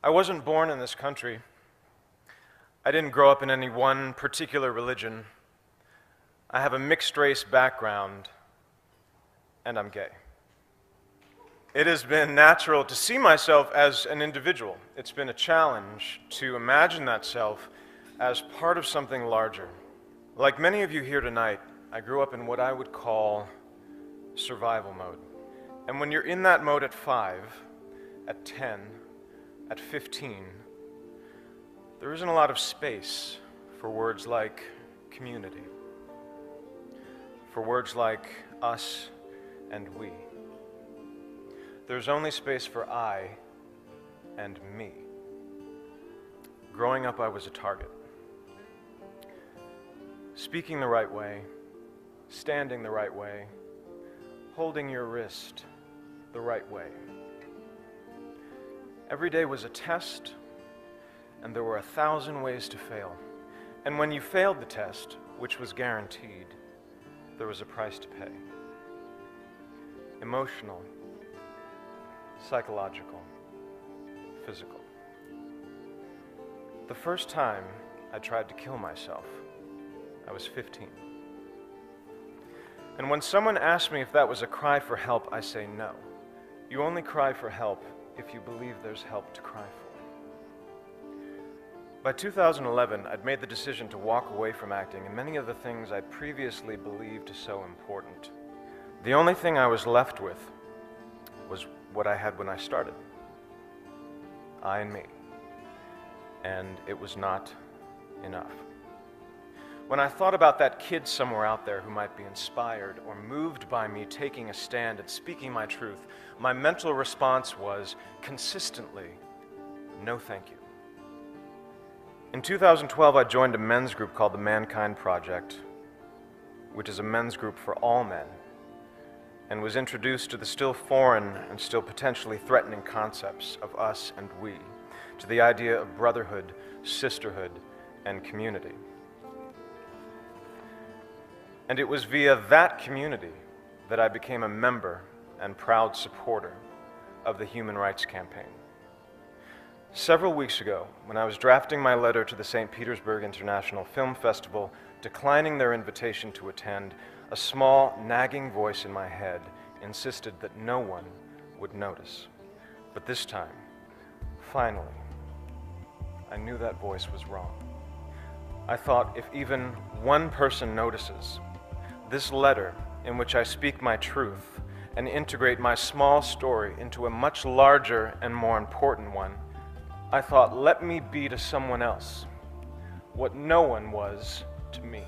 I wasn't born in this country. I didn't grow up in any one particular religion. I have a mixed-race background, and I'm gay. It has been natural to see myself as an individual. It's been a challenge to imagine that self as part of something larger. Like many of you here tonight, I grew up in what I would call survival mode. And when you're in that mode at 5, at 10, at 15, there isn't a lot of space for words like community, for words like us and we. There's only space for I and me. Growing up, I was a target. Speaking the right way, standing the right way, holding your wrist the right way. Every day was a test, and there were 1,000 ways to fail. And when you failed the test, which was guaranteed, there was a price to pay. Emotional, psychological, physical. The first time I tried to kill myself, I was 15. And when someone asked me if that was a cry for help, I say no. You only cry for help if you believe there's help to cry for. By 2011, I'd made the decision to walk away from acting and many of the things I previously believed so important. The only thing I was left with was what I had when I started. I and me. And it was not enough. When I thought about that kid somewhere out there who might be inspired or moved by me taking a stand and speaking my truth, my mental response was consistently, no thank you. In 2012, I joined a men's group called the Mankind Project, which is a men's group for all men, and was introduced to the still foreign and still potentially threatening concepts of us and we, to the idea of brotherhood, sisterhood, and community. And it was via that community that I became a member and proud supporter of the Human Rights Campaign. Several weeks ago, when I was drafting my letter to the St. Petersburg International Film Festival, declining their invitation to attend, a small, nagging voice in my head insisted that no one would notice. But this time, finally, I knew that voice was wrong. I thought, if even one person notices, this letter, in which I speak my truth and integrate my small story into a much larger and more important one, I thought, let me be to someone else what no one was to me.